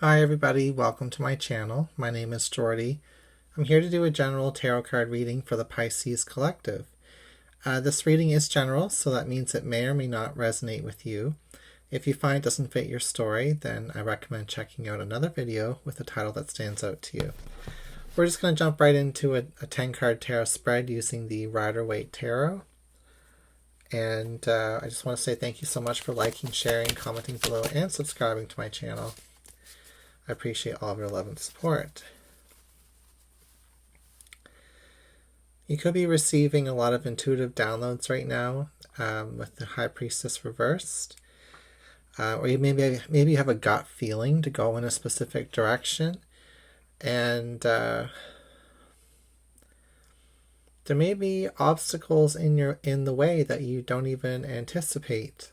Hi everybody, welcome to my channel. My name is Jordy. I'm here to do a general tarot card reading for the Pisces Collective. This reading is general, so that means it may or may not resonate with you. If you find it doesn't fit your story, then I recommend checking out another video with a title that stands out to you. We're just going to jump right into a 10-card tarot spread using the Rider-Waite Tarot. And I just want to say thank you so much for liking, sharing, commenting below, and subscribing to my channel. I appreciate all of your love and support. You could be receiving a lot of intuitive downloads right now with the High Priestess reversed. Or you maybe you have a gut feeling to go in a specific direction. And there may be obstacles in the way that you don't even anticipate.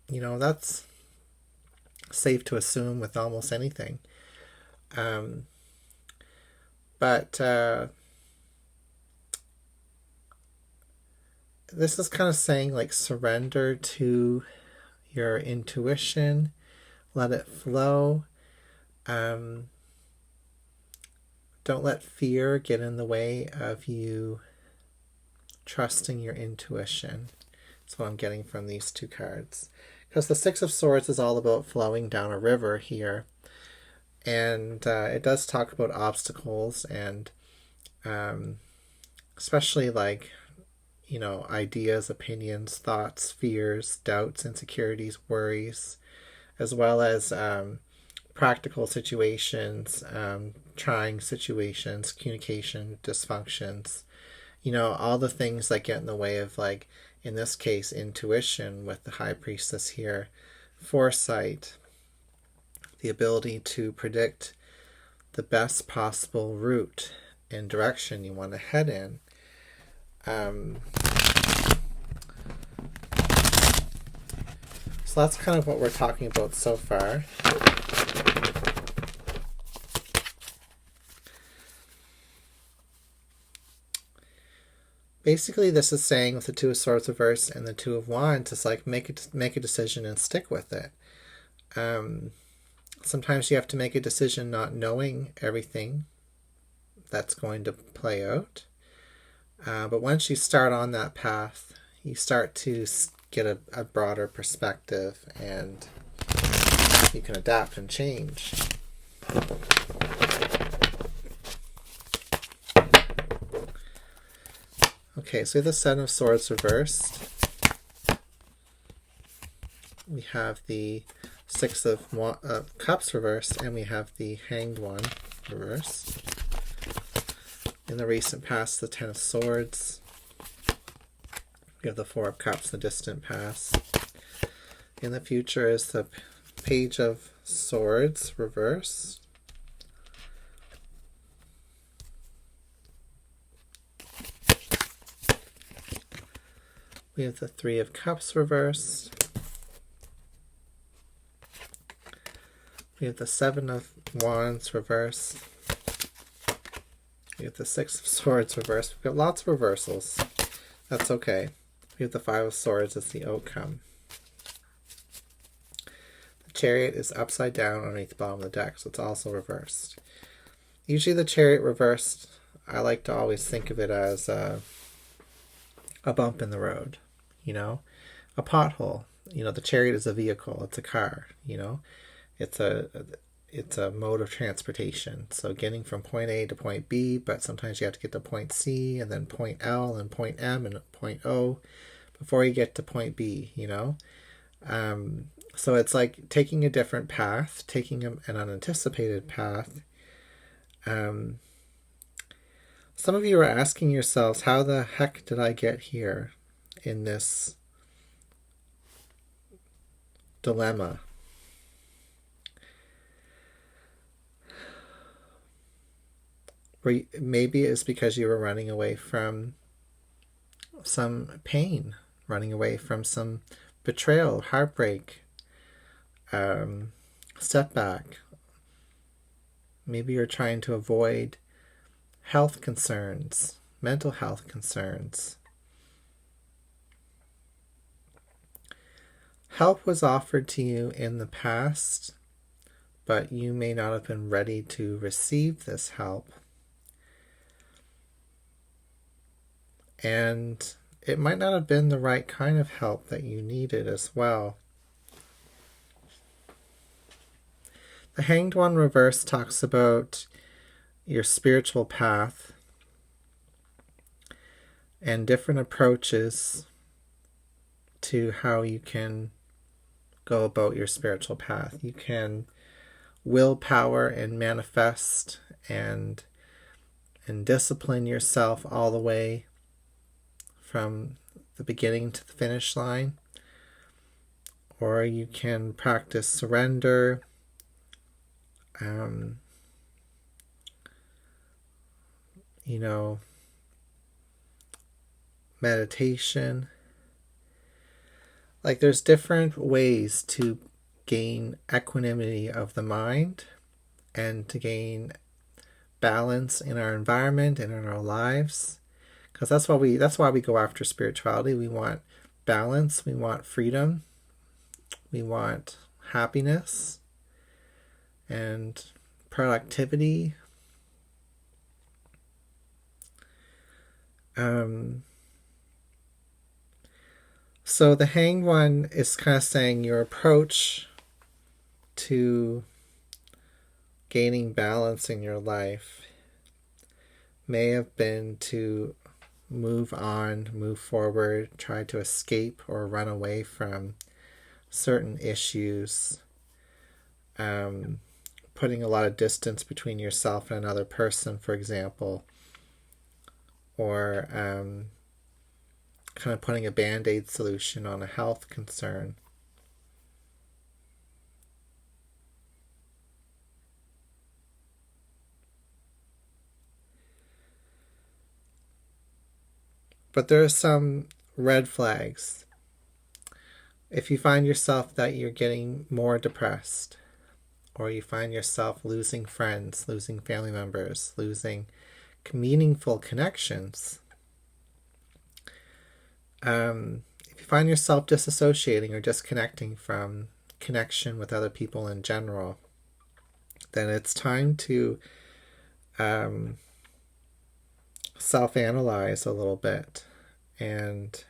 You know, that's safe to assume with almost anything. But this is kind of saying, like, surrender to your intuition, let it flow. Don't let fear get in the way of you trusting your intuition. That's what I'm getting from these two cards. Because the Six of Swords is all about flowing down a river here. And it does talk about obstacles and especially, like, you know, ideas, opinions, thoughts, fears, doubts, insecurities, worries, as well as practical situations, trying situations, communication dysfunctions, you know, all the things that get in the way of, like, in this case, intuition with the High Priestess here, foresight, the ability to predict the best possible route and direction you want to head in. So that's kind of what we're talking about so far. Basically, this is saying with the Two of Swords reversed and the Two of Wands, it's like make a decision and stick with it. Sometimes you have to make a decision not knowing everything that's going to play out. But once you start on that path, you start to get a broader perspective, and you can adapt and change. Okay, so we have the Seven of Swords reversed. We have the Six of Cups reversed, and we have the Hanged One reversed. In the recent past, the Ten of Swords. We have the Four of Cups, the distant past. In the future is the Page of Swords reversed. We have the Three of Cups reversed. We have the Seven of Wands reversed. We have the Six of Swords reversed. We've got lots of reversals. That's okay. We have the Five of Swords as the outcome. The Chariot is upside down underneath the bottom of the deck, so it's also reversed. Usually the Chariot reversed, I like to always think of it as a bump in the road, you know, a pothole. You know, the Chariot is a vehicle, it's a car, you know, it's a mode of transportation. So getting from point A to point B, but sometimes you have to get to point C and then point L and point M and point O before you get to point B, you know. So it's like taking a different path, taking an unanticipated path. Some of you are asking yourselves, how the heck did I get here in this dilemma? Or maybe it's because you were running away from some pain, running away from some betrayal, heartbreak, setback. Maybe you're trying to avoid health concerns, mental health concerns. Help was offered to you in the past, but you may not have been ready to receive this help. And it might not have been the right kind of help that you needed as well. The Hanged One reverse talks about your spiritual path and different approaches to how you can go about your spiritual path. You can willpower and manifest and discipline yourself all the way from the beginning to the finish line. Or you can practice surrender, meditation. Like, there's different ways to gain equanimity of the mind and to gain balance in our environment and in our lives. Because that's why we go after spirituality. We want balance, we want freedom, we want happiness and productivity. So the Hanged One is kind of saying your approach to gaining balance in your life may have been to move on, move forward, try to escape or run away from certain issues, putting a lot of distance between yourself and another person, for example, or kind of putting a band-aid solution on a health concern. But there are some red flags. If you find yourself that you're getting more depressed, or you find yourself losing friends, losing family members, losing meaningful connections, if you find yourself disassociating or disconnecting from connection with other people in general, then it's time to self-analyze a little bit and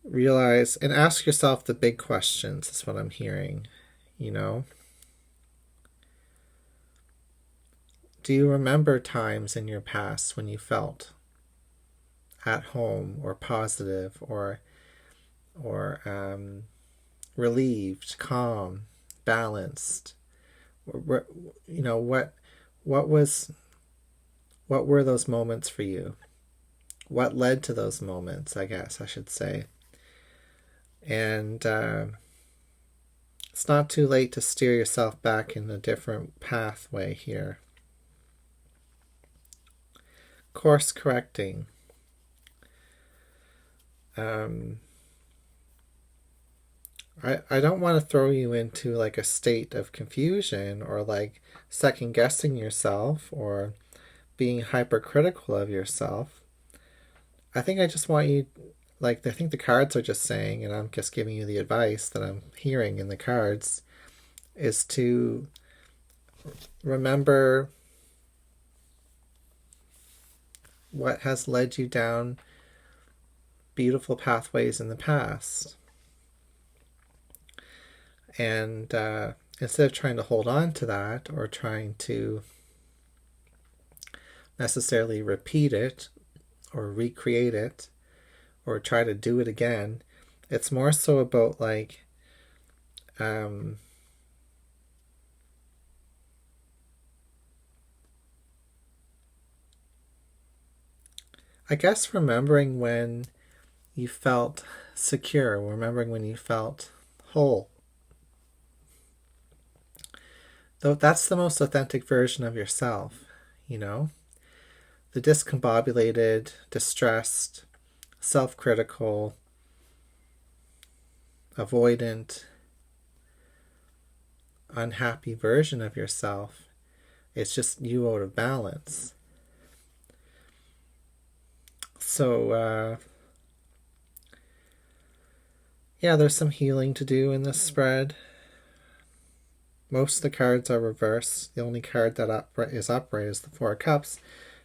realize and ask yourself the big questions, is what I'm hearing. Do you remember times in your past when you felt at home or positive or relieved, calm, balanced? What were those moments for you? What led to those moments, I guess I should say. And it's not too late to steer yourself back in a different pathway here. Course correcting. I don't want to throw you into like a state of confusion or like second guessing yourself or being hypercritical of yourself. I think I just want you, I think the cards are just saying, and I'm just giving you the advice that I'm hearing in the cards, is to remember what has led you down beautiful pathways in the past. And instead of trying to hold on to that or trying to necessarily repeat it or recreate it or try to do it again, it's more so about I guess remembering when you felt secure, remembering when you felt whole. Though that's the most authentic version of yourself, The discombobulated, distressed, self-critical, avoidant, unhappy version of yourself. It's just you out of balance. So, Yeah, there's some healing to do in this spread. Most of the cards are reversed. The only card that is upright is the Four of Cups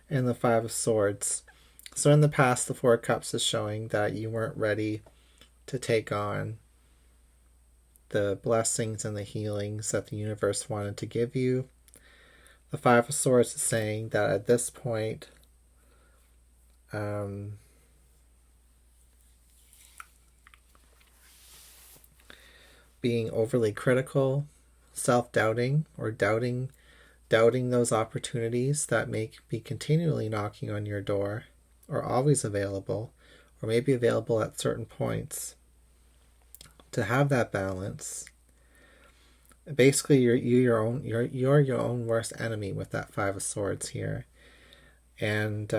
and the Five of Swords. So in the past, the Four of Cups is showing that you weren't ready to take on the blessings and the healings that the universe wanted to give you. The Five of Swords is saying that at this point, being overly critical, self-doubting, or doubting those opportunities that may be continually knocking on your door, or always available, or maybe available at certain points. To have that balance, basically you're your own worst enemy with that Five of Swords here, and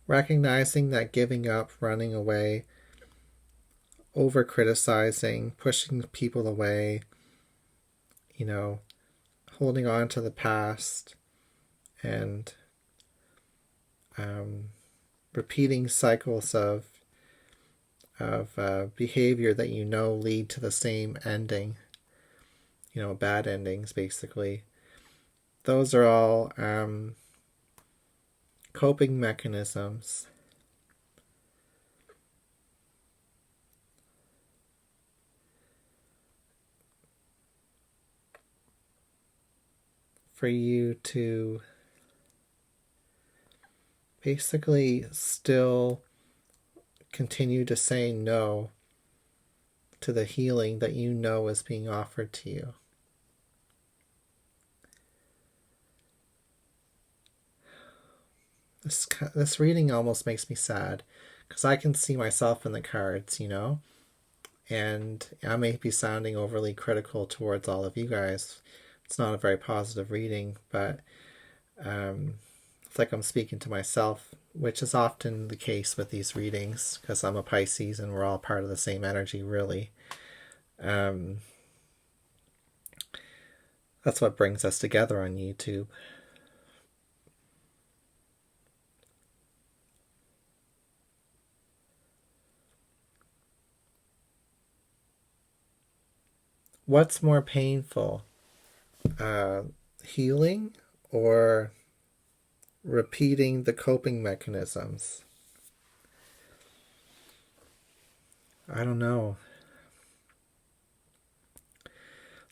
recognizing that giving up, running away, over criticizing, pushing people away, holding on to the past, and repeating cycles of behavior that lead to the same ending, bad endings basically. Those are all coping mechanisms for you to basically still continue to say no to the healing that is being offered to you. This reading almost makes me sad because I can see myself in the cards, and I may be sounding overly critical towards all of you guys. It's not a very positive reading, but it's like I'm speaking to myself, which is often the case with these readings because I'm a Pisces and we're all part of the same energy, really. That's what brings us together on YouTube. What's more painful? Healing or repeating the coping mechanisms? I don't know.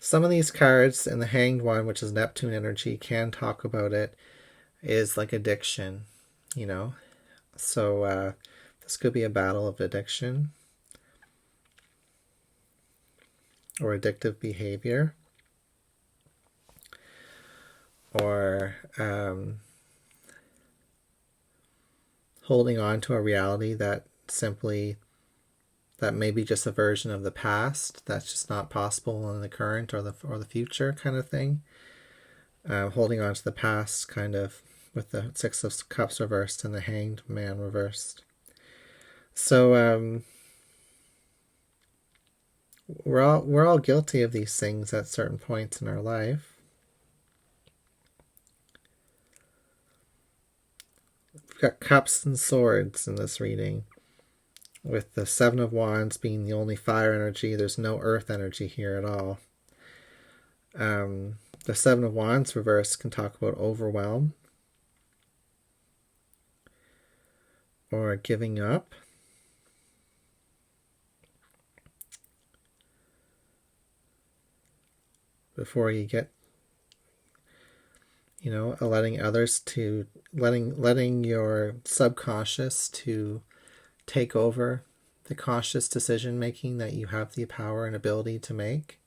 Some of these cards in the Hanged one, which is Neptune energy, can talk about it, is like addiction, So this could be a battle of addiction or addictive behavior, or holding on to a reality that may be just a version of the past that's just not possible in the current or the future kind of thing. Holding on to the past kind of with the Six of Cups reversed and the Hanged Man reversed. So we're all guilty of these things at certain points in our life. We've got Cups and Swords in this reading, with the Seven of Wands being the only fire energy. There's no earth energy here at all. The Seven of Wands reverse can talk about overwhelm or giving up. Before you get, letting your subconscious to take over the conscious decision making that you have the power and ability to make.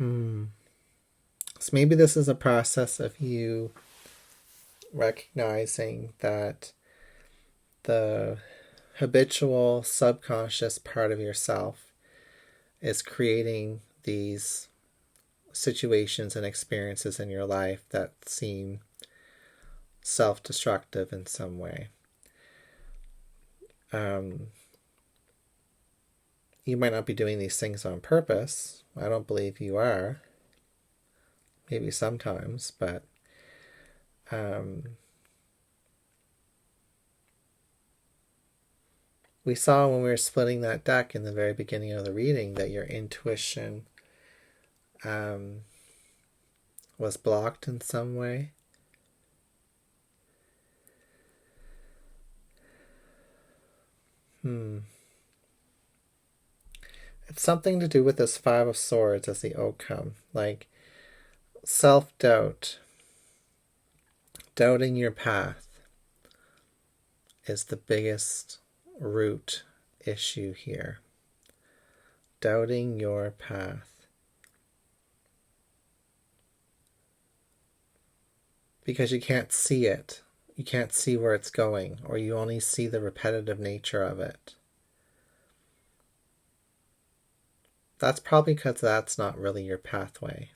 So maybe this is a process of you recognizing that the habitual subconscious part of yourself is creating these situations and experiences in your life that seem self-destructive in some way. you might not be doing these things on purpose. I don't believe you are. Maybe sometimes, but we saw when we were splitting that deck in the very beginning of the reading that your intuition was blocked in some way. It's something to do with this Five of Swords as the outcome. Like self-doubt, doubting your path is the biggest root issue here. Doubting your path. Because you can't see it. You can't see where it's going, or you only see the repetitive nature of it. That's probably because that's not really your pathway.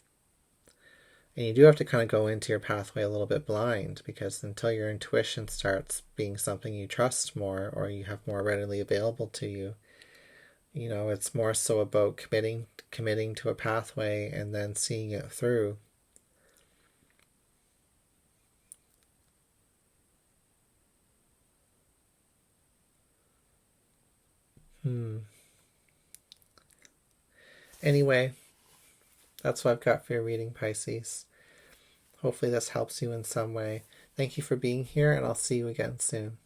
And you do have to kind of go into your pathway a little bit blind, because until your intuition starts being something you trust more, or you have more readily available to you, you know, it's more so about committing to a pathway and then seeing it through. Anyway, that's what I've got for your reading, Pisces. Hopefully this helps you in some way. Thank you for being here, and I'll see you again soon.